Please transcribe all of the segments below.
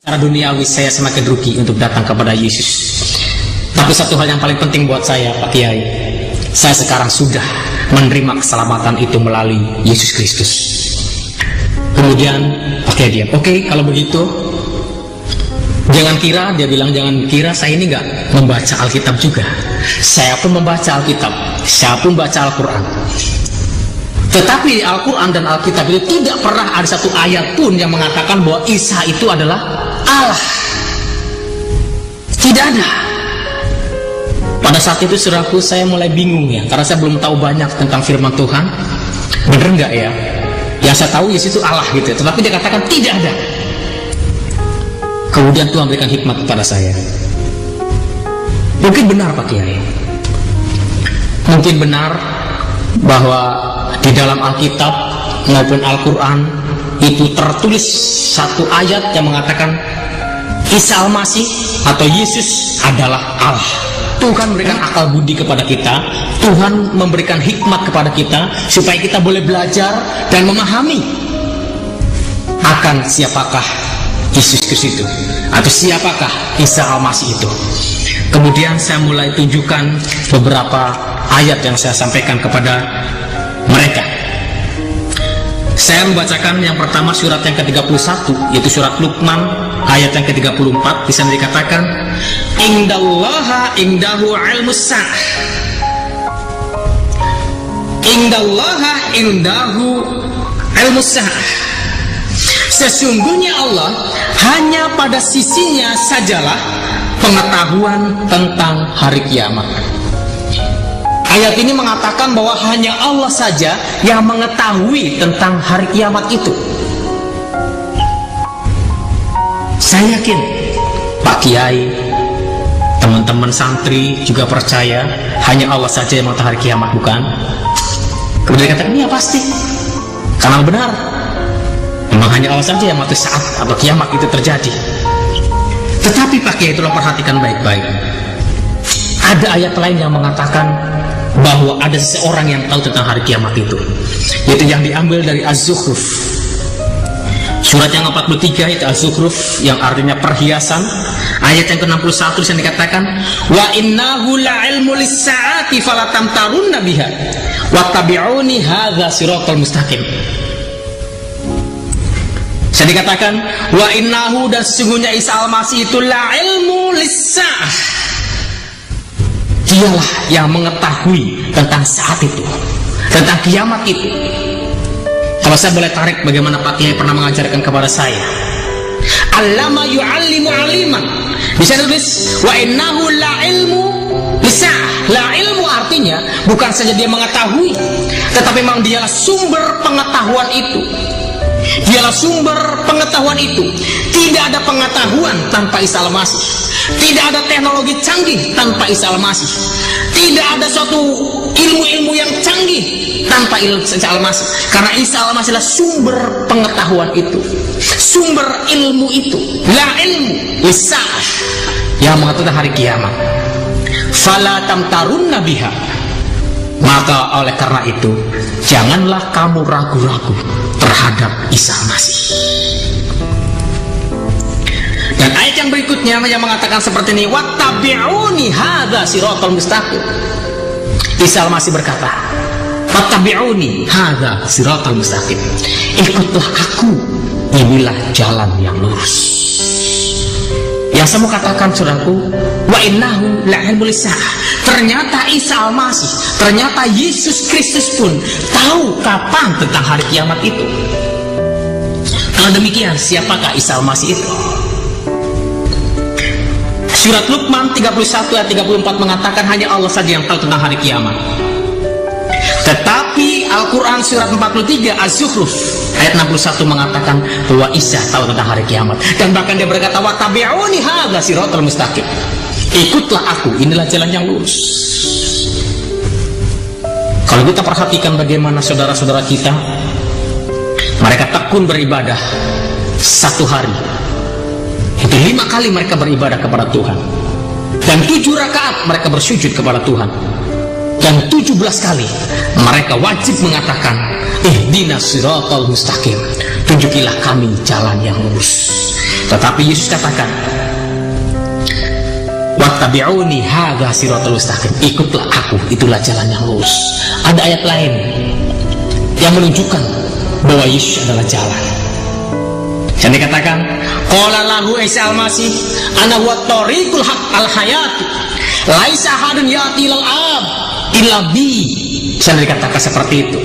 Secara duniawi saya semakin rugi untuk datang kepada Yesus. Tapi satu hal yang paling penting buat saya, Pak Kiai, saya sekarang sudah menerima keselamatan itu melalui Yesus Kristus. Kemudian Pak Kiai diam. Oke, kalau begitu jangan kira, dia bilang jangan kira saya ini nggak membaca Alkitab juga. Saya pun membaca Alkitab, saya pun baca Al-Quran. Tetapi Al-Quran dan Alkitab itu tidak pernah ada satu ayat pun yang mengatakan bahwa Isa itu adalah Allah. Tidak ada. Pada saat itu saudaraku, saya mulai bingung ya, karena saya belum tahu banyak tentang firman Tuhan. Bener nggak ya? Yang saya tahu Yesus itu Allah gitu, tetapi dia katakan tidak ada. Kemudian Tuhan berikan hikmat kepada saya. Mungkin benar Pak Kiai, mungkin benar bahwa di dalam Alkitab maupun Al-Quran itu tertulis satu ayat yang mengatakan Isa Al-Masih atau Yesus adalah Allah. Tuhan memberikan akal budi kepada kita, Tuhan memberikan hikmat kepada kita supaya kita boleh belajar dan memahami akan siapakah Yesus Kristus itu, atau siapakah Isa Al-Masih itu. Kemudian saya mulai tunjukkan beberapa ayat yang saya sampaikan kepada mereka. Saya membacakan yang pertama surat yang ke-31, yaitu surat Luqman ayat yang ke-34. Di sana dikatakan indallaha indahu ilmus sa'ah, indallaha indahu ilmus sa'ah. Sesungguhnya Allah hanya pada sisinya sajalah pengetahuan tentang hari kiamat. Ayat ini mengatakan bahwa hanya Allah saja yang mengetahui tentang hari kiamat itu. Saya yakin Pak Kiai, teman-teman santri juga percaya hanya Allah saja yang mengetahui hari kiamat, bukan? Kemudian dikatakan iya pasti, karena benar, memang hanya Allah saja yang mengetahui saat atau kiamat itu terjadi. Tetapi Pak Kiai, tolong perhatikan baik-baik. Ada ayat lain yang mengatakan bahwa ada seseorang yang tahu tentang hari kiamat itu, yaitu yang diambil dari Az-Zukhruf. Surat yang 43 itu Az-Zukhruf, yang artinya perhiasan. Ayat yang ke-61 disana dikatakan wa innahu la'ilmu lis-sa'ati falatamtarunna biha wattabi'uni hadza siratal mustaqim. Saya dikatakan wa innahu, dan sesungguhnya Isa Al-Masih itu la'ilmu lis-sa'ah, dialah yang mengetahui tentang saat itu, tentang kiamat itu. Kalau saya boleh tarik bagaimana Pak Kiai pernah mengajarkan kepada saya, allama yu'allimu aliman. Bisa tulis wa innahu la ilmu lisa'ah. La ilmu artinya bukan saja dia mengetahui, tetapi memang dialah sumber pengetahuan itu. Dialah sumber pengetahuan itu. Tidak ada pengetahuan tanpa Isa Al-Masih. Tidak ada teknologi canggih tanpa Isa Al-Masih. Tidak ada suatu ilmu-ilmu yang canggih tanpa Isa Al-Masih. Karena Isa Al-Masih adalah sumber pengetahuan itu, sumber ilmu itu. La ilmu lisa'ah, yang mengetahui hari kiamat. Fala tamtarunna biha, maka oleh karena itu janganlah kamu ragu-ragu terhadap Isa Al-Masih. Dan ayat yang berikutnya yang mengatakan seperti ini, wattabi'uni hadza siratal mustaqim. Isa Al-Masih berkata, wattabi'uni hadza siratal mustaqim. Ikutlah aku, inilah jalan yang lurus. Yang saya mau katakan saudaraku, wa innahu la'ilmu lis-sa'ah. Ternyata Isa Al-Masih, ternyata Yesus Kristus pun tahu kapan tentang hari kiamat itu. Kalau demikian, siapakah Isa Al-Masih itu? Surat Luqman 31 ayat 34 mengatakan hanya Allah saja yang tahu tentang hari kiamat. Tetapi Al-Quran surat 43 Az-Zukhruf ayat 61 mengatakan bahwa Isa tahu tentang hari kiamat. Dan bahkan dia berkata, wattabi'uni hadza siratal mustaqim. Ikutlah aku, inilah jalan yang lurus. Kalau kita perhatikan bagaimana saudara-saudara kita, mereka tekun beribadah satu hari itu 5 kali mereka beribadah kepada Tuhan, dan 7 rakaat mereka bersujud kepada Tuhan, dan 17 kali mereka wajib mengatakan ihdinas siratal mustaqim, tunjukilah kami jalan yang lurus. Tetapi Yesus katakan, wattabi'uni hadza siratal mustaqim, ikutlah aku, itulah jalan yang lurus. Ada ayat lain yang menunjukkan bahwa Yesus adalah jalan. Jadi dikatakan, qala lahu Isa al-Masih, ana huwa tariqul haq al-hayat, laisa ahadun ya'ti ilal ab illa bi. Jadi dikatakan seperti itu.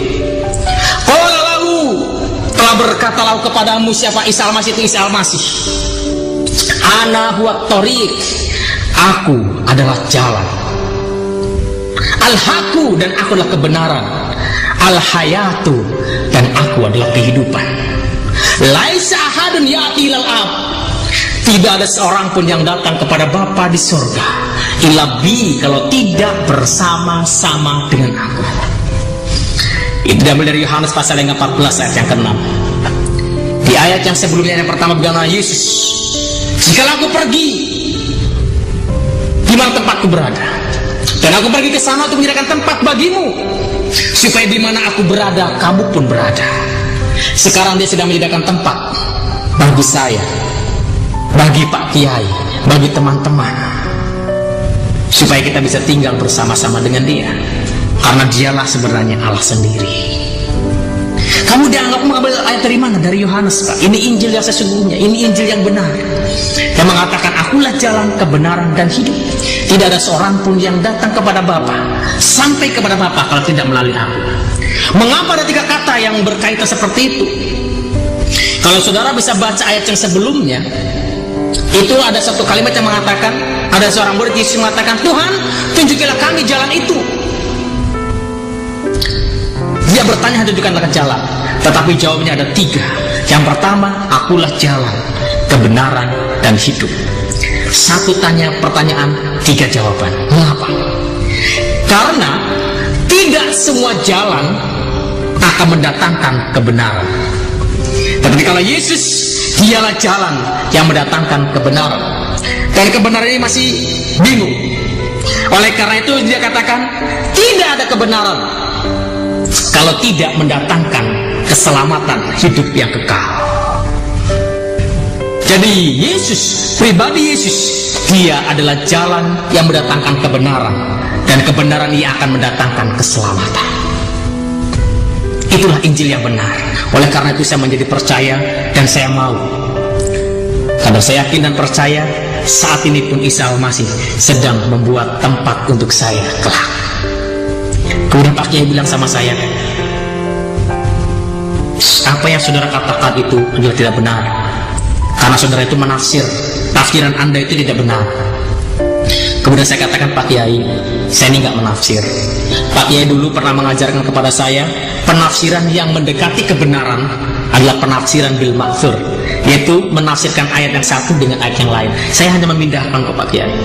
Qala lahu, telah berkata lahu kepadamu siapa Isa al-Masih itu Isa al-Masih. Ana huwa tariq, aku adalah jalan. Al-haqqu, dan aku adalah kebenaran. Al-hayatu, dan aku adalah kehidupan. Laisa ahadun ya'ti ilal ab, tidak ada seorang pun yang datang kepada Bapa di surga illa bi, kalau tidak bersama-sama dengan aku. Itu diambil dari Yohanes pasal yang 14 ayat yang ke-6. Di ayat yang sebelumnya yang pertama bilang Yesus, jikalau aku pergi, di mana tempatku berada, dan aku pergi ke sana untuk menyediakan tempat bagimu, supaya di mana aku berada, kamu pun berada. Sekarang dia sedang menyediakan tempat bagi saya, bagi Pak Kiai, bagi teman-teman, supaya kita bisa tinggal bersama-sama dengan dia, karena dialah sebenarnya Allah sendiri. Kamu dianggap mengambil ayat dari mana? Dari Yohanes, Pak. Ini Injil yang sesungguhnya, ini Injil yang benar, yang mengatakan akulah jalan, kebenaran, dan hidup. Tidak ada seorang pun yang datang kepada Bapa, sampai kepada Bapa, kalau tidak melalui aku. Mengapa ada 3 kata yang berkaitan seperti itu? Kalau saudara bisa baca ayat yang sebelumnya, itu ada satu kalimat yang mengatakan, ada seorang murid Yesus mengatakan, Tuhan, tunjukilah kami jalan itu. Dia bertanya, tunjukkanlah ke jalan. Tetapi jawabnya ada 3. Yang pertama, akulah jalan, kebenaran, dan hidup. Satu pertanyaan, 3 jawaban. Mengapa? Karena tidak semua jalan akan mendatangkan kebenaran. Tetapi kalau Yesus, dialah jalan yang mendatangkan kebenaran. Dan kebenaran ini masih bingung. Oleh karena itu dia katakan, tidak ada kebenaran kalau tidak mendatangkan keselamatan hidup yang kekal. Jadi Yesus, pribadi Yesus, dia adalah jalan yang mendatangkan kebenaran, dan kebenaran ini akan mendatangkan keselamatan. Itulah Injil yang benar. Oleh karena itu saya menjadi percaya, dan saya mau, karena saya yakin dan percaya saat ini pun Isa al-Masih sedang membuat tempat untuk saya kelak. Kemudian Pak Kiai bilang sama saya, apa yang saudara katakan itu adalah tidak benar, karena saudara itu menafsir, tafsiran Anda itu tidak benar. Kemudian saya katakan, Pak Kiai, saya ini nggak menafsir. Pak Kiai dulu pernah mengajarkan kepada saya, penafsiran yang mendekati kebenaran adalah penafsiran bil ma'thur, yaitu menafsirkan ayat yang satu dengan ayat yang lain. Saya hanya memindahkan ke Pak Kiai.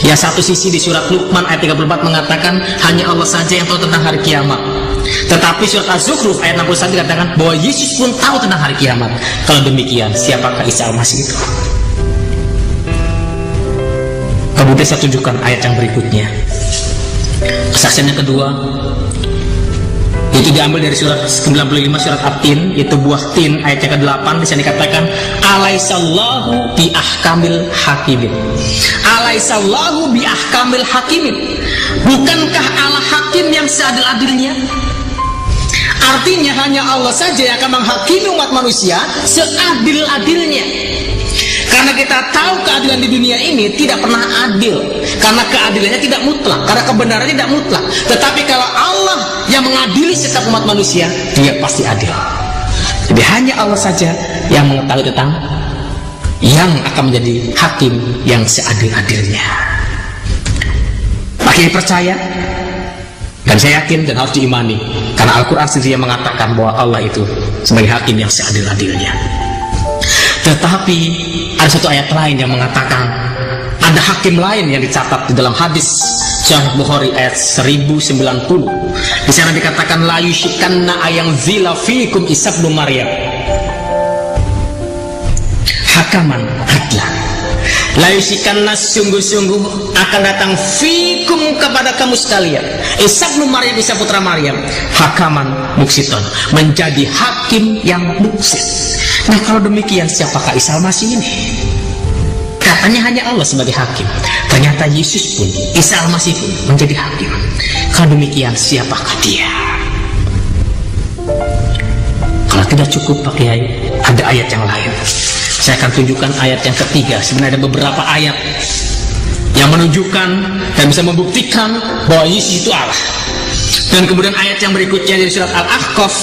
Yang satu sisi di surat Luqman ayat 34 mengatakan hanya Allah saja yang tahu tentang hari kiamat. Tetapi surat Az-Zukhruf ayat 61 dikatakan bahwa Yesus pun tahu tentang hari kiamat. Kalau demikian, siapakah Isa al-Masih itu? Kemudian saya tunjukkan ayat yang berikutnya. Kesaksian yang kedua itu diambil dari surat 95 surat At-Tin, itu buah tin ayat yang ke-8. Di sana dikatakan alaisallahu bi ahkamil hakimin. Alaisallahu bi ahkamil hakimin. Bukankah Allah hakim yang seadil-adilnya? Artinya hanya Allah saja yang akan menghakimi umat manusia seadil-adilnya. Karena kita tahu keadilan di dunia ini tidak pernah adil, karena keadilannya tidak mutlak, karena kebenarannya tidak mutlak. Tetapi kalau Allah yang mengadili setiap umat manusia, dia pasti adil. Jadi hanya Allah saja yang mengetahui tentang yang akan menjadi hakim yang seadil-adilnya. Makin percaya, dan saya yakin dan harus diimani, karena Al-Quran sendiri yang mengatakan bahwa Allah itu sebagai hakim yang seadil-adilnya. Tetapi ada satu ayat lain yang mengatakan ada hakim lain yang dicatat di dalam hadis Sahih Bukhari ayat 1090. Di sana dikatakan la yushikanna ayang zila fikum Isa ibnu Maryam hakaman adlan La yusikanna, sungguh-sungguh akan datang fikum kepada kamu sekalian, Isa bin Maryam, Isa putra Maryam, hakaman muksiton, menjadi hakim yang muksit. Nah, kalau demikian siapakah Isa Al-Masih ini? Katanya hanya Allah sebagai hakim. Ternyata Yesus pun, Isa Al-Masih pun menjadi hakim. Kalau demikian siapakah dia? Kalau tidak cukup Pak Kiai, ada ayat yang lain. Saya akan tunjukkan ayat yang ketiga. Sebenarnya ada beberapa ayat yang menunjukkan dan bisa membuktikan bahwa Yesus itu Allah. Dan kemudian ayat yang berikutnya dari surat Al-Ahqaf,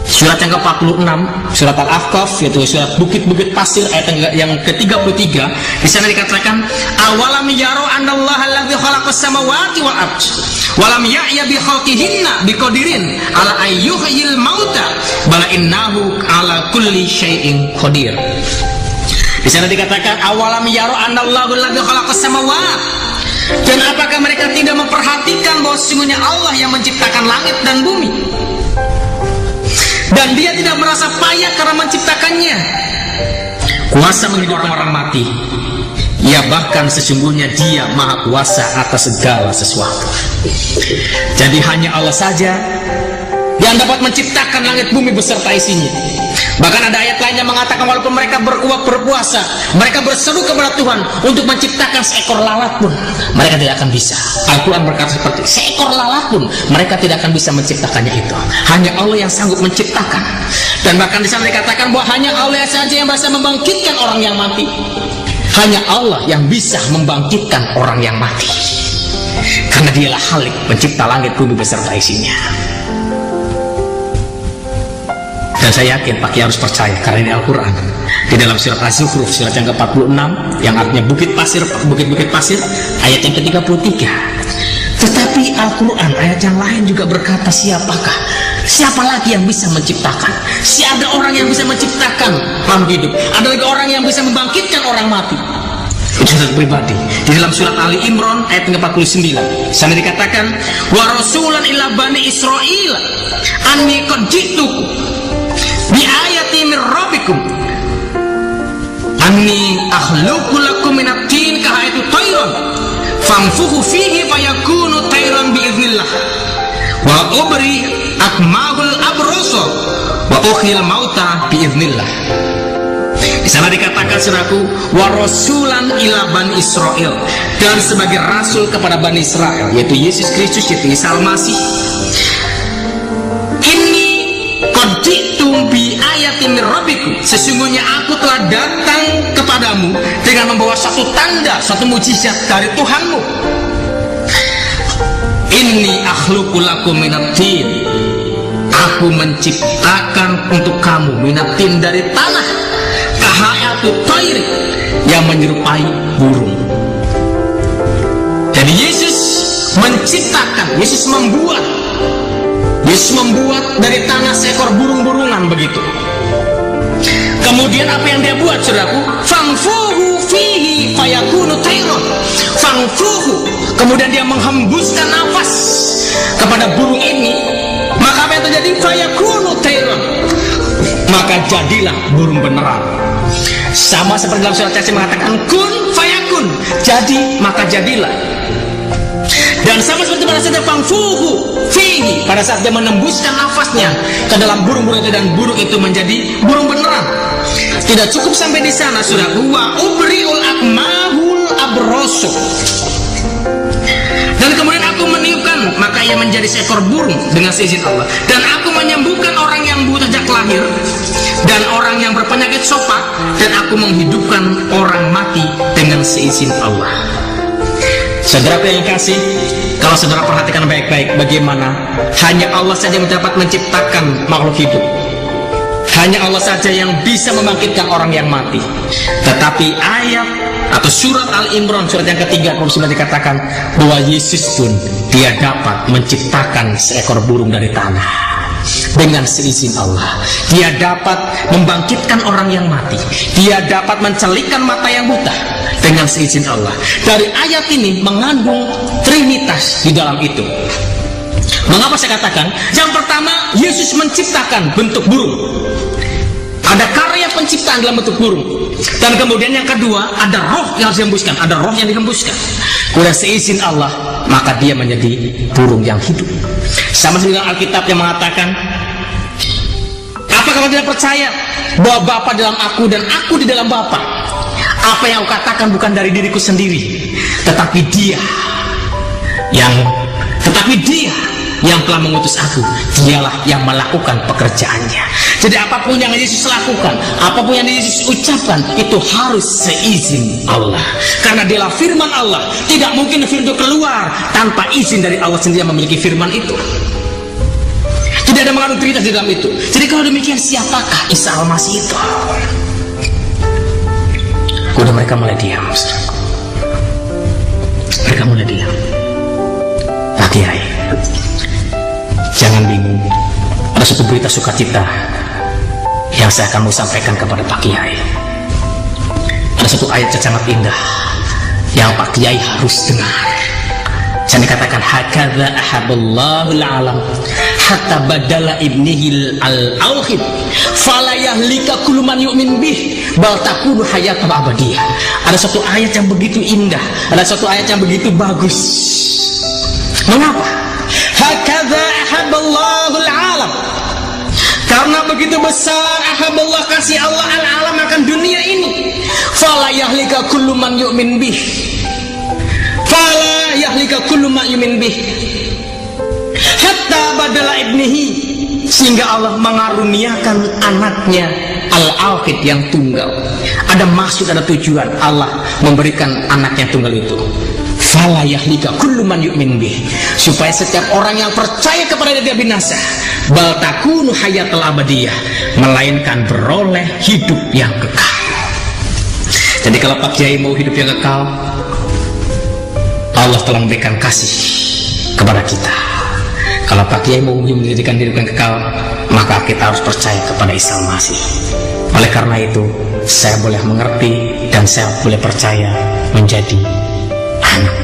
surat yang ke-46, surat Al-Ahqaf, yaitu surat Bukit-Bukit Pasir, ayat yang ke-33. Di sana dikatakan, awalam yaro anallaha alladzi khalaqas samawati wal ard walam ya'ya bi khalqihinna biqadirin ala ayyuhyil mauta bala innahu ala kulli syai'in qadir. Di sana dikatakan, awalam yaro anallahu alladzi khalaqas samawati, dan apakah mereka tidak memperhatikan bahwa sesungguhnya Allah yang menciptakan langit dan bumi, dan dia tidak merasa payah karena menciptakannya, kuasa menghidupkan orang mati, ya bahkan sesungguhnya dia maha kuasa atas segala sesuatu. Jadi hanya Allah saja yang dapat menciptakan langit bumi beserta isinya. Bahkan ada ayat lain yang mengatakan walaupun mereka berpuasa, mereka berseru kepada Tuhan untuk menciptakan seekor lalat pun, mereka tidak akan bisa. Al-Quran berkata seperti seekor lalat pun mereka tidak akan bisa menciptakannya itu. Hanya Allah yang sanggup menciptakan. Dan bahkan di sana dikatakan bahwa hanya Allah saja yang bisa membangkitkan orang yang mati. Hanya Allah yang bisa membangkitkan orang yang mati. Karena dialah Khalik, pencipta langit bumi beserta isinya. Dan saya yakin Pak Kiai harus percaya, karena ini Al-Quran. Di dalam surat Az-Zukhruf, surat yang ke-46, yang artinya bukit-bukit pasir, ayat yang ke-33. Tetapi Al-Quran, ayat yang lain juga berkata, siapa lagi yang bisa menciptakan? Ada orang yang bisa menciptakan makhluk hidup, ada lagi orang yang bisa membangkitkan orang mati. Itu surat pribadi. Di dalam surat Ali Imran ayat ke-49, sana dikatakan, wa rasulan ila bani Israil anni qad ji'tukum bi ayati mir rabbikum anni akhluqu lakum minat tin ka hayatu tayran famfuhu fihi fayakunu tayran bi idznillah wa ubri akmahul abroso wa ukhil mauta bi idznillah. Di sana dikatakan, saudaraku, wa rasulan ila bani Israel, dan sebagai rasul kepada bani Israel, yaitu Yesus Kristus, yaitu Isa Al-Masih. Ini qad ji'tum bi ayatin min rabbikum, sesungguhnya aku telah datang kepadamu dengan membawa satu tanda, satu mujizat dari Tuhanmu. Inni akhluqu lakum minat tin, aku menciptakan untuk kamu minat tin dari tanah, kahayatu tayri, yang menyerupai burung. Jadi Yesus menciptakan, Yesus membuat dari tanah seekor burung-burungan begitu. Kemudian apa yang dia buat, saudaraku? Fangfuhu fihi fayakunu tayron. Fangfuhu, kemudian dia menghembuskan nafas kepada burung ini, maka apa yang terjadi? Fayakunu tayron, maka jadilah burung beneran. Sama seperti dalam surat Yasin mengatakan kun fayakun, jadi maka jadilah. Dan sama seperti pada saat fangfuhu fihi, pada saat dia menembuskan nafasnya ke dalam burung-burung itu, dan burung itu menjadi burung beneran. Tidak cukup sampai di sana, sudah wa ubriul akmahul abroso, dan kemudian aku meniupkan, maka ia menjadi seekor burung dengan seizin Allah. Dan aku menyembuhkan orang yang buta sejak lahir dan orang yang berpenyakit sopak, dan aku menghidupkan orang mati dengan seizin Allah. Saudara yang kasih, kalau saudara perhatikan baik-baik bagaimana hanya Allah saja yang dapat menciptakan makhluk hidup. Hanya Allah saja yang bisa membangkitkan orang yang mati. Tetapi ayat atau surat Al-Imran surat yang ke-39 dikatakan bahwa Yesus pun dia dapat menciptakan seekor burung dari tanah dengan seizin Allah. Dia dapat membangkitkan orang yang mati. Dia dapat mencelikkan mata yang buta dengan seizin Allah. Dari ayat ini mengandung trinitas di dalam itu. Mengapa saya katakan? Yang pertama, Yesus menciptakan bentuk burung. Ada karya penciptaan dalam bentuk burung. Dan kemudian yang kedua, ada roh yang harus dihembuskan, ada roh yang dihembuskan. Kemudian seizin Allah, maka dia menjadi burung yang hidup. Sama seperti Alkitab yang mengatakan, apakah kamu tidak percaya bahwa Bapa dalam aku dan aku di dalam Bapa? Apa yang aku katakan bukan dari diriku sendiri, tetapi dia yang telah mengutus aku, dialah yang melakukan pekerjaannya. Jadi apapun yang Yesus lakukan, apapun yang Yesus ucapkan, itu harus seizin Allah. Karena dialah firman Allah. Tidak mungkin firman itu keluar tanpa izin dari Allah sendiri yang memiliki firman itu. Tidak ada mengandung cerita di dalam itu. Jadi kalau demikian, siapakah Isa Al-Masih itu? Udah mereka mulai diam. Mereka mulai diam. Pak Kiai, jangan bingung. Ada satu berita sukacita yang saya akan mau sampaikan kepada Pak Kiai. Ada satu ayat yang sangat indah yang Pak Kiai harus dengar. Saya dikatakan, hakadha ahabullahul alam hatta badala ibnihil al-awhid fala yahlika kullu man yu'min bih bal takunu hayatan abadiyah. Ada satu ayat yang begitu indah, ada satu ayat yang begitu bagus. Mengapa? Hakadha ahabullahul alam, karena begitu besar ahabullah, kasih Allah al-alam akan dunia ini. Fala yahlika kullu man yu'min bih, fala yahlika kullu ma yumin bih hatta badala ibnihi, sehingga Allah mengaruniakan anaknya al-awhid yang tunggal. Ada maksud, ada tujuan Allah memberikan anaknya tunggal itu. Fala yahlika kullu man yumin bih, supaya setiap orang yang percaya kepada dia binasa, bal takunu hayatul abadiyah, melainkan beroleh hidup yang kekal. Jadi kalau Pak Kiai mau hidup yang kekal, Allah telah memberikan kasih kepada kita. Kalau Pak Kiai mau mendirikan hidup yang kekal, maka kita harus percaya kepada Isa Al-Masih. Oleh karena itu, saya boleh mengerti dan saya boleh percaya menjadi anak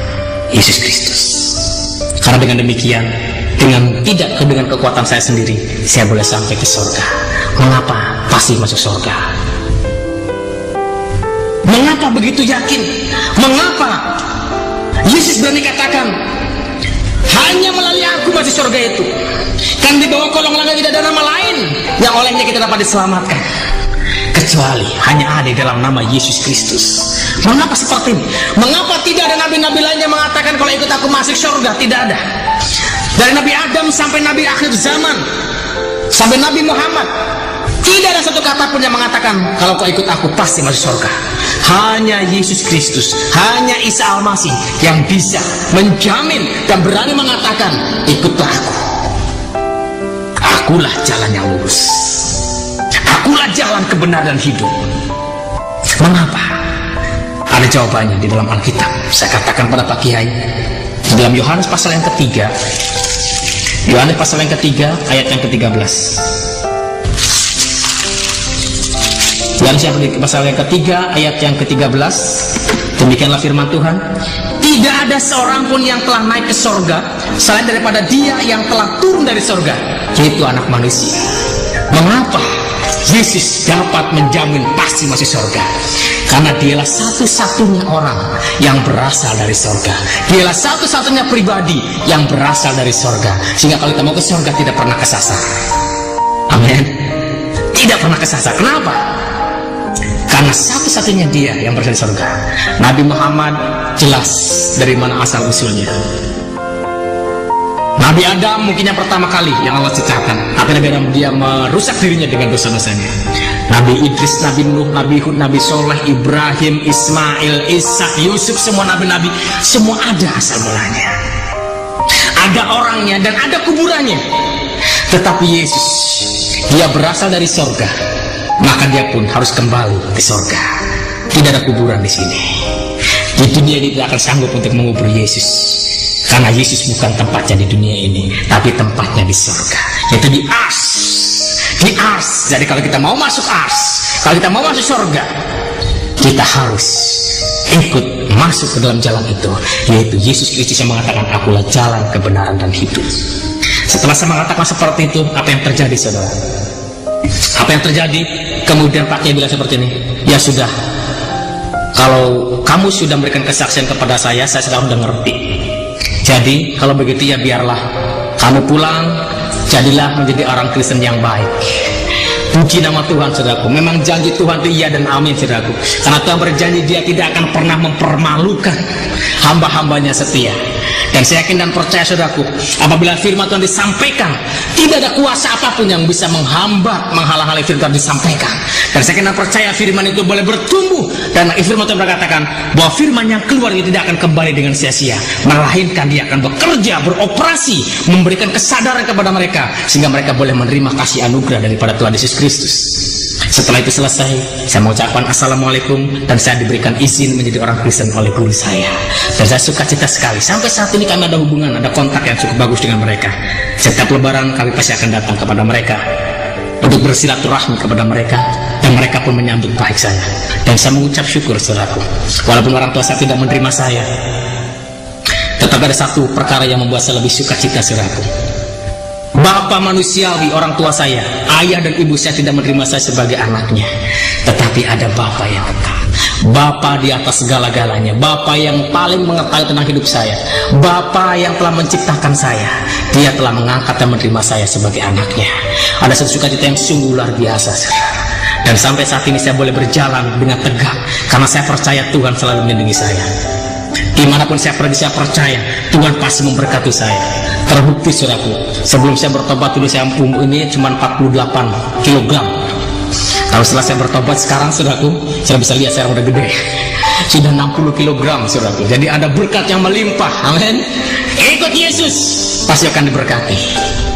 Yesus Kristus. Karena dengan demikian, tidak dengan kekuatan saya sendiri, saya boleh sampai ke surga. Mengapa pasti masuk surga? Mengapa begitu yakin? Mengapa Yesus berani katakan, hanya melalui aku masuk surga itu? Kan di bawah kolong langit tidak ada nama lain yang olehnya kita dapat diselamatkan, kecuali hanya ada di dalam nama Yesus Kristus. Mengapa seperti ini? Mengapa tidak ada nabi-nabi lain yang mengatakan kalau ikut aku masuk surga? Tidak ada. Dari Nabi Adam sampai Nabi akhir zaman, sampai Nabi Muhammad, tidak ada satu kata pun yang mengatakan kalau kau ikut aku pasti masuk surga. Hanya Yesus Kristus, hanya Isa Al-Masih yang bisa menjamin dan berani mengatakan, ikutlah aku. Akulah jalan yang lurus, akulah jalan kebenaran dan hidup. Mengapa? Ada jawabannya di dalam Alkitab. Saya katakan pada Pak Kiai, di dalam Yohanes pasal yang ketiga, Yohanes pasal yang ketiga ayat yang ke-13. Yohanes pasal yang ketiga ayat yang ke-13, demikianlah firman Tuhan, tidak ada seorang pun yang telah naik ke sorga selain daripada dia yang telah turun dari sorga, yaitu anak manusia. Mengapa Yesus dapat menjamin pasti masuk sorga? Karena dialah satu-satunya orang yang berasal dari sorga. Dialah satu-satunya pribadi yang berasal dari sorga, sehingga kalau kita mau ke sorga tidak pernah kesasar. Amin. Tidak pernah kesasar. Kenapa? Karena satu-satunya dia yang berasal dari surga. Nabi Muhammad jelas dari mana asal usulnya. Nabi Adam mungkin yang pertama kali yang Allah ciptakan, tapi Nabi Adam dia merusak dirinya dengan dosa-dosanya. Nabi Idris, Nabi Nuh, Nabi Hud, Nabi Soleh, Ibrahim, Ismail, Ishak, Yusuf, semua nabi-nabi, semua ada asal mulanya. Ada orangnya dan ada kuburannya. Tetapi Yesus, dia berasal dari surga, maka dia pun harus kembali ke surga. Tidak ada kuburan di sini. Di dunia ini tidak akan sanggup untuk mengubur Yesus, karena Yesus bukan tempatnya di dunia ini, tapi tempatnya di surga, yaitu di ars. Di ars. Jadi kalau kita mau masuk ars, kalau kita mau masuk surga, kita harus ikut masuk ke dalam jalan itu, yaitu Yesus Kristus yang mengatakan, akulah jalan, kebenaran, dan hidup. Setelah saya mengatakan seperti itu, apa yang terjadi, saudara? Apa yang terjadi? Kemudian Pak Kiai bilang seperti ini, ya sudah, kalau kamu sudah memberikan kesaksian kepada saya sekarang udah ngerti. Jadi kalau begitu ya biarlah kamu pulang, jadilah menjadi orang Kristen yang baik. Puji nama Tuhan, saudaraku. Memang janji Tuhan itu iya dan amin, saudaraku. Karena Tuhan berjanji dia tidak akan pernah mempermalukan hamba-hambanya setia. Dan saya yakin dan percaya, saudaraku, apabila firman Tuhan disampaikan, tidak ada kuasa apapun yang bisa menghambat, menghalang-halangi firman Tuhan disampaikan. Dan saya yakin dan percaya firman itu boleh bertumbuh. Dan firman Tuhan berkatakan bahwa firman yang keluar itu tidak akan kembali dengan sia-sia, melainkan dia akan bekerja, beroperasi, memberikan kesadaran kepada mereka, sehingga mereka boleh menerima kasih anugerah daripada Tuhan Yesus Kristus. Setelah itu selesai, saya mengucapkan assalamualaikum, dan saya diberikan izin menjadi orang Kristen oleh guru saya. Dan saya suka cita sekali. Sampai saat ini kami ada hubungan, ada kontak yang cukup bagus dengan mereka. Setiap lebaran kami pasti akan datang kepada mereka untuk bersilaturahmi kepada mereka, dan mereka pun menyambut baik saya. Dan saya mengucap syukur, saudaraku. Walaupun orang tua saya tidak menerima saya, tetap ada satu perkara yang membuat saya lebih suka cita, saudaraku. Bapak manusiawi, orang tua saya, ayah dan ibu saya tidak menerima saya sebagai anaknya. Tetapi ada Bapak yang kekal, Bapak di atas segala-galanya, Bapak yang paling mengetahui tentang hidup saya, Bapak yang telah menciptakan saya. Dia telah mengangkat dan menerima saya sebagai anaknya. Ada satu sukacita yang sungguh luar biasa, saudara. Dan sampai saat ini saya boleh berjalan dengan tegak, karena saya percaya Tuhan selalu melindungi saya. Dimanapun saya pergi, saya percaya Tuhan pasti memberkati saya. Terbukti, saudaraku, sebelum saya bertobat dulu saya ini cuma 48 kg. Kalau setelah saya bertobat sekarang, saudaraku, saya bisa lihat saya udah gede, sudah 60 kg, saudaraku. Jadi ada berkat yang melimpah. Amin. Ikut Yesus, pasti akan diberkati.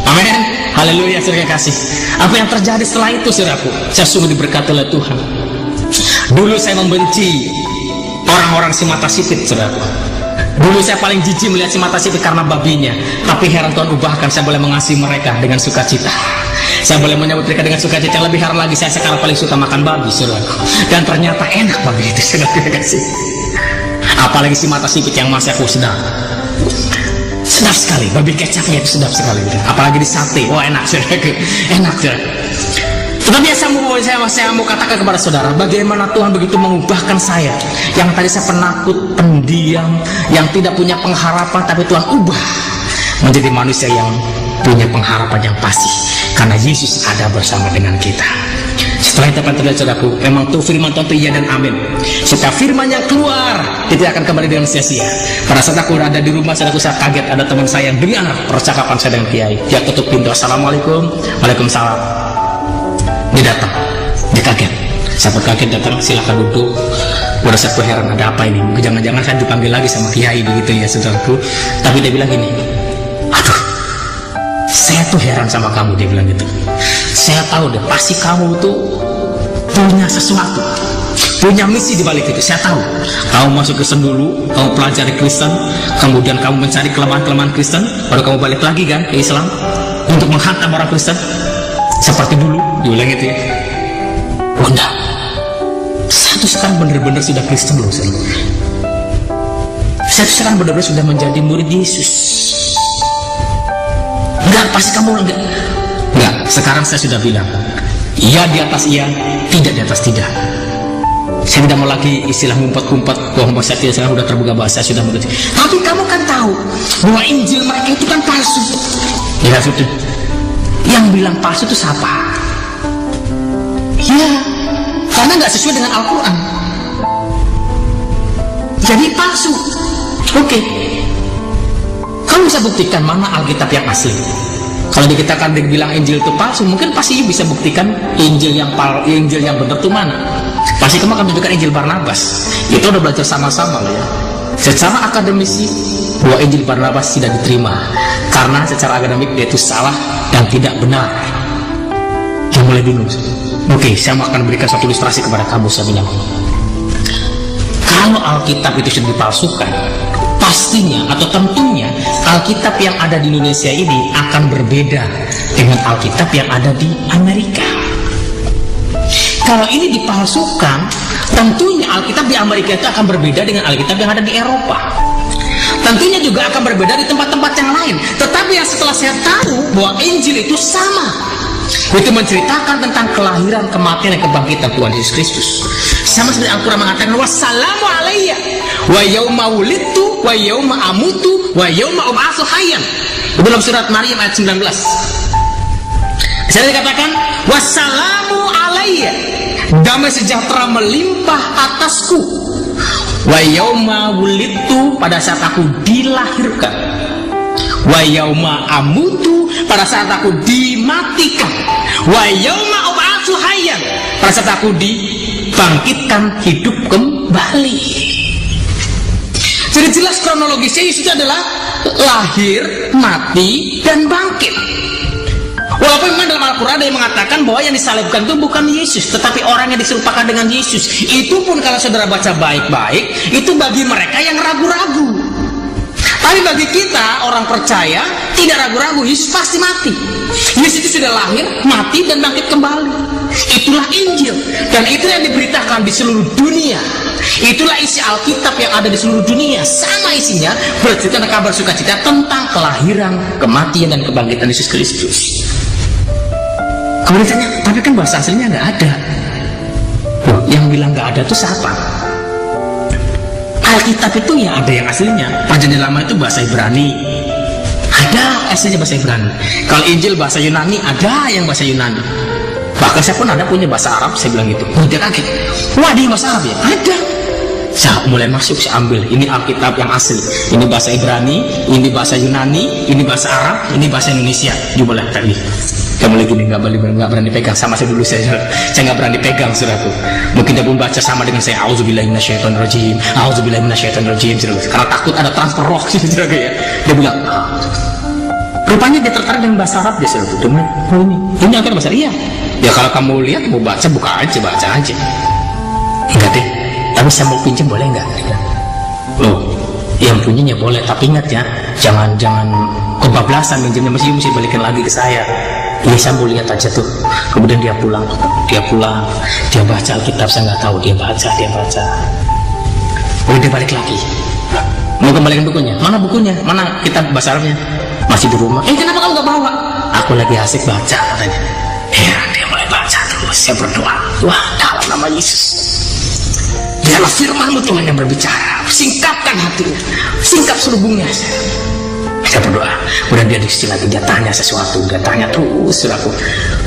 Amin. Haleluya, saudara kasih. Apa yang terjadi setelah itu, saudaraku? Saya sungguh diberkati oleh Tuhan. Dulu saya membenci orang-orang si mata sipit, saudaraku. Dulu saya paling jijik melihat si mata sipit karena babinya. Tapi heran Tuhan ubahkan, saya boleh mengasihi mereka dengan sukacita. Saya boleh menyambut mereka dengan sukacita. Lebih heran lagi, saya sekarang paling suka makan babi, saudaraku. Dan ternyata enak babi itu, saudara kasih. Apalagi si mata sipit yang masih aku sedap. Sedap sekali, babi kecapnya itu sedap sekali. Apalagi di sate, wah enak, saudaraku. Enak, saudara. Tetapi saya mau katakan kepada saudara, bagaimana Tuhan begitu mengubahkan saya, yang tadi saya penakut, pendiam, yang tidak punya pengharapan, tapi Tuhan ubah menjadi manusia yang punya pengharapan yang pasti, karena Yesus ada bersama dengan kita. Setelah itu apa yang terjadi, saudaraku? Memang tuh firman Tuhan itu iya dan amin. Setiap firman yang keluar tidak akan kembali dengan sia-sia. Pada saat aku ada di rumah, saudaraku, saya kaget ada teman saya yang dengar percakapan saya dengan Kiai. Dia ketuk pintu, assalamualaikum. Waalaikumsalam. Dia datang, dia kaget. Saya kaget datang, silakan duduk. Udah saya heran, ada apa ini? Jangan-jangan saya dipanggil lagi sama Kiai begitu ya, saudaraku. Tapi dia bilang gini, aduh, saya tuh heran sama kamu. Dia bilang gitu. Saya tahu deh, pasti kamu tuh punya sesuatu, punya misi di balik itu. Saya tahu. Kamu masuk Kristen dulu, kamu pelajari Kristen, kemudian kamu mencari kelemahan-kelemahan Kristen, baru kamu balik lagi kan ke Islam untuk menghantam orang Kristen. Seperti dulu, diulang itu ya. Oh enggak, saya tuh sekarang benar-benar sudah Kristen loh, saya tuh sekarang benar-benar sudah menjadi murid Yesus. Enggak, pasti kamu enggak. Sekarang saya sudah bilang, iya di atas iya, tidak di atas tidak. Saya tidak mau lagi istilah ngumpet-ngumpet bahwa saya tidak, sekarang sudah terbuka bahasa, sudah mengerti. Tapi kamu kan tahu bahwa Injil mereka itu kan palsu. Ya sudah. Yang bilang palsu itu siapa? Ya, karena nggak sesuai dengan Al-Quran. Jadi palsu. Oke. Kamu bisa buktikan mana Alkitab yang asli? Kalau dikatakan dibilang Injil itu palsu, mungkin pasti bisa buktikan Injil yang benar itu mana? Pasti kamu akan tunjukkan Injil Barnabas. Itu udah belajar sama-sama loh ya. Secara akademisi, bahwa Injil Barnabas tidak diterima karena secara akademik dia itu salah dan tidak benar. Yang mulai dulu. Oke, saya akan berikan satu ilustrasi kepada kamu, saya bilang. Kalau Alkitab itu sudah dipalsukan, pastinya atau tentunya Alkitab yang ada di Indonesia ini akan berbeda dengan Alkitab yang ada di Amerika. Kalau ini dipalsukan, tentunya Alkitab di Amerika itu akan berbeda dengan Alkitab yang ada di Eropa. Tentunya juga akan berbeda di tempat-tempat yang lain. Tetapi yang setelah saya tahu bahwa Injil itu sama, Itu menceritakan tentang kelahiran, kematian, dan kebangkitan Tuhan Yesus Kristus. Sama seperti Al-Quran mengatakan, wassalamu alayya wa yauma wulidtu wa yauma amutu wa yauma ub'atsu hayyan. Dalam surat Maryam ayat 19. Saya dikatakan, wassalamu alayya, damai sejahtera melimpah atasku, wa yauma wulidtu, pada saat aku dilahirkan, wa yauma amutu, pada saat aku dimatikan, wa yauma ub'atsu hayyan, pada saat aku dibangkitkan hidup kembali. Jadi jelas kronologisnya Yesus itu adalah lahir, mati, dan bangkit. Walaupun memang dalam Al-Quran ada yang mengatakan bahwa yang disalibkan itu bukan Yesus, tetapi orang yang diserupakan dengan Yesus. Itu pun kalau saudara baca baik-baik, itu bagi mereka yang ragu-ragu. Tapi bagi kita, orang percaya, tidak ragu-ragu, Yesus pasti mati. Yesus itu sudah lahir, mati, dan bangkit kembali. Itulah Injil. Dan itu yang diberitakan di seluruh dunia. Itulah isi Alkitab yang ada di seluruh dunia. Sama isinya, bercerita kabar sukacita tentang kelahiran, kematian, dan kebangkitan Yesus Kristus. Kemudian ditanya, tapi kan bahasa aslinya nggak ada. Loh, yang bilang nggak ada itu siapa? Alkitab itu ya ada yang aslinya. Perjanjian Lama itu bahasa Ibrani, ada aslinya bahasa Ibrani. Kalau Injil bahasa Yunani, ada yang bahasa Yunani. Bahkan saya pun ada punya bahasa Arab. Saya bilang gitu, oh dia kaget, wah dia bahasa Arab ya? Ada. Saya mulai masuk, saya ambil, ini Alkitab yang asli, ini bahasa Ibrani, ini bahasa Yunani, ini bahasa Arab, ini bahasa Indonesia. Coba lihat tadi, kamu lagi nggak berani pegang, sama saya dulu, saya nggak berani pegang, saudaraku. Mungkin dia pun baca sama dengan saya, auzubillahi minasyaitonirrajim, auzubillahi minasyaitonirrajim, karena takut ada transfer roh, saudaraku ya. Dia bilang, rupanya dia tertarik dengan bahasa Arab, dia saudaraku. Dia bilang, oh ini akhirnya bahasa, iya. Ya kalau kamu lihat mau baca, buka aja, baca aja. Enggak deh, tapi saya mau pinjam boleh nggak? Loh, yang punyanya boleh, tapi ingat ya, jangan kebablasan minjemnya, mesti balikin lagi ke saya. Iya, saya mau lihat aja tuh. Kemudian dia pulang, dia baca Alkitab, saya nggak tahu, dia baca. Kemudian dia balik lagi, mau kembalikan bukunya. Mana bukunya? Mana kitab bahasa Arabnya? Masih di rumah. Kenapa kamu nggak bawa? Aku lagi asik baca, katanya. Ya, dia mulai baca terus. Saya berdoa, wah, dalam nama Yesus, biarlah firman-Mu Tuhan yang berbicara, singkapkan hatinya, singkap selubungnya. Saya berdoa. Kemudian dia di sisi lagi, dia tanya sesuatu, dia tanya terus, saudaraku.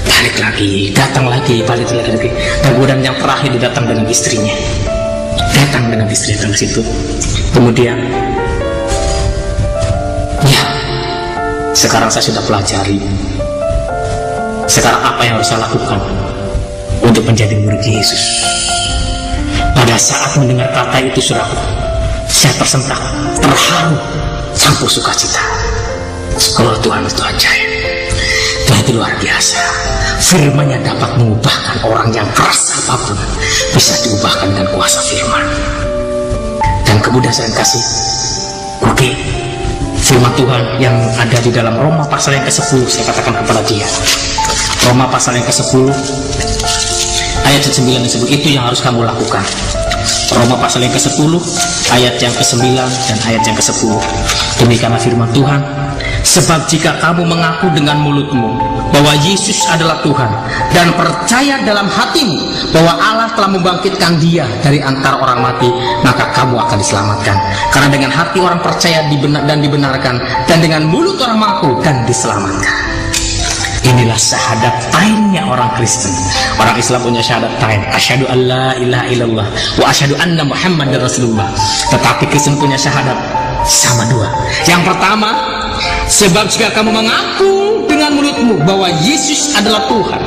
Balik lagi, datang lagi, balik lagi. Dan kemudian yang terakhir dia datang dengan istrinya, datang dengan istri datang ke situ. Kemudian, ya, sekarang saya sudah pelajari. Sekarang apa yang harus saya lakukan untuk menjadi murid Yesus? Pada saat mendengar kata itu, saudaraku, saya tersentak, terharu, campur sukacita. Kalau Tuhan itu ajaib, Tuhan itu luar biasa. Firman-Nya dapat mengubahkan orang yang keras apapun, bisa diubahkan dengan kuasa firman. Dan kemudian saya kasih, oke, firman Tuhan yang ada di dalam Roma pasal yang ke-10, saya katakan kepada dia, Roma pasal yang ke-10 ayat 9 disebut, itu yang harus kamu lakukan. Roma pasal yang ke-10 ayat yang ke-9 dan ayat yang ke-10. Demikianlah firman Tuhan, sebab jika kamu mengaku dengan mulutmu bahwa Yesus adalah Tuhan dan percaya dalam hatimu bahwa Allah telah membangkitkan Dia dari antara orang mati, maka kamu akan diselamatkan. Karena dengan hati orang percaya dan dibenarkan, dan dengan mulut orang mengaku dan diselamatkan. Inilah syahadatain orang Kristen. Orang Islam punya syahadatain, asyhadu alla ilaha illallah wa asyhadu anna Muhammadar Rasulullah. Tetapi Kristen punya syahadat sama dua. Yang pertama, sebab jika kamu mengaku dengan mulutmu bahwa Yesus adalah Tuhan.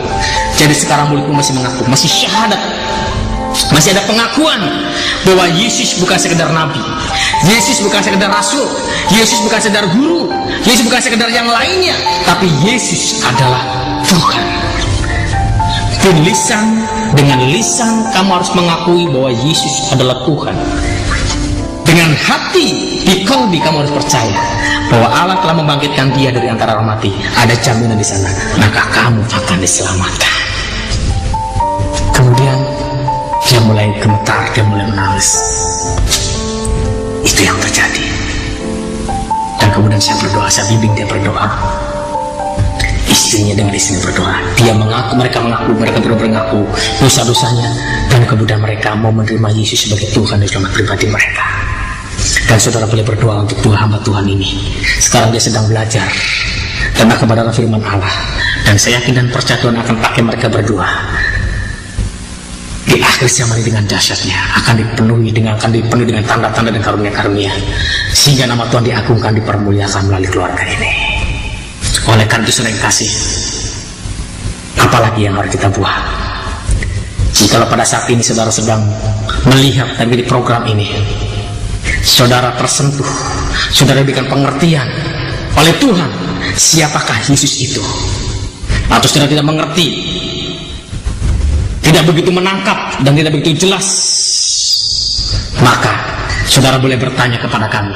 Jadi sekarang mulutmu masih mengaku, masih syahadat, masih ada pengakuan bahwa Yesus bukan sekedar nabi, Yesus bukan sekedar rasul, Yesus bukan sekedar guru, Yesus bukan sekedar yang lainnya, tapi Yesus adalah Tuhan. Dengan lisan kamu harus mengakui bahwa Yesus adalah Tuhan. Dengan hati, di kalbi kamu harus percaya bahwa Allah telah membangkitkan Dia dari antara orang mati. Ada jaminan di sana, maka kamu akan diselamatkan. Kemudian dia mulai gemetar, dia mulai menangis. Itu yang terjadi. Dan kemudian saya berdoa, saya bimbing dia berdoa. istrinya dengan istrinya berdoa. Mereka benar-benar mengaku dosa-dosanya, dan kemudian mereka mau menerima Yesus sebagai Tuhan dan Selamat pribadi mereka. Dan saudara boleh berdoa untuk dua hamba Tuhan ini. Sekarang dia sedang belajar tentang kebenaran firman Allah, dan saya yakin dan percaya Tuhan akan pakai mereka berdua di akhir zaman ini dengan dahsyatnya, akan dipenuhi dengan tanda-tanda dan karunia-karunia, sehingga nama Tuhan diagungkan, dipermuliakan melalui keluarga ini. Oleh karena itu, saudara yang kasih, apalagi yang harus kita buat? Jikalau pada saat ini saudara sedang melihat dan di program ini, saudara tersentuh, saudara diberikan pengertian oleh Tuhan siapakah Yesus itu, atau saudara tidak mengerti, tidak begitu menangkap dan tidak begitu jelas, maka saudara boleh bertanya kepada kami.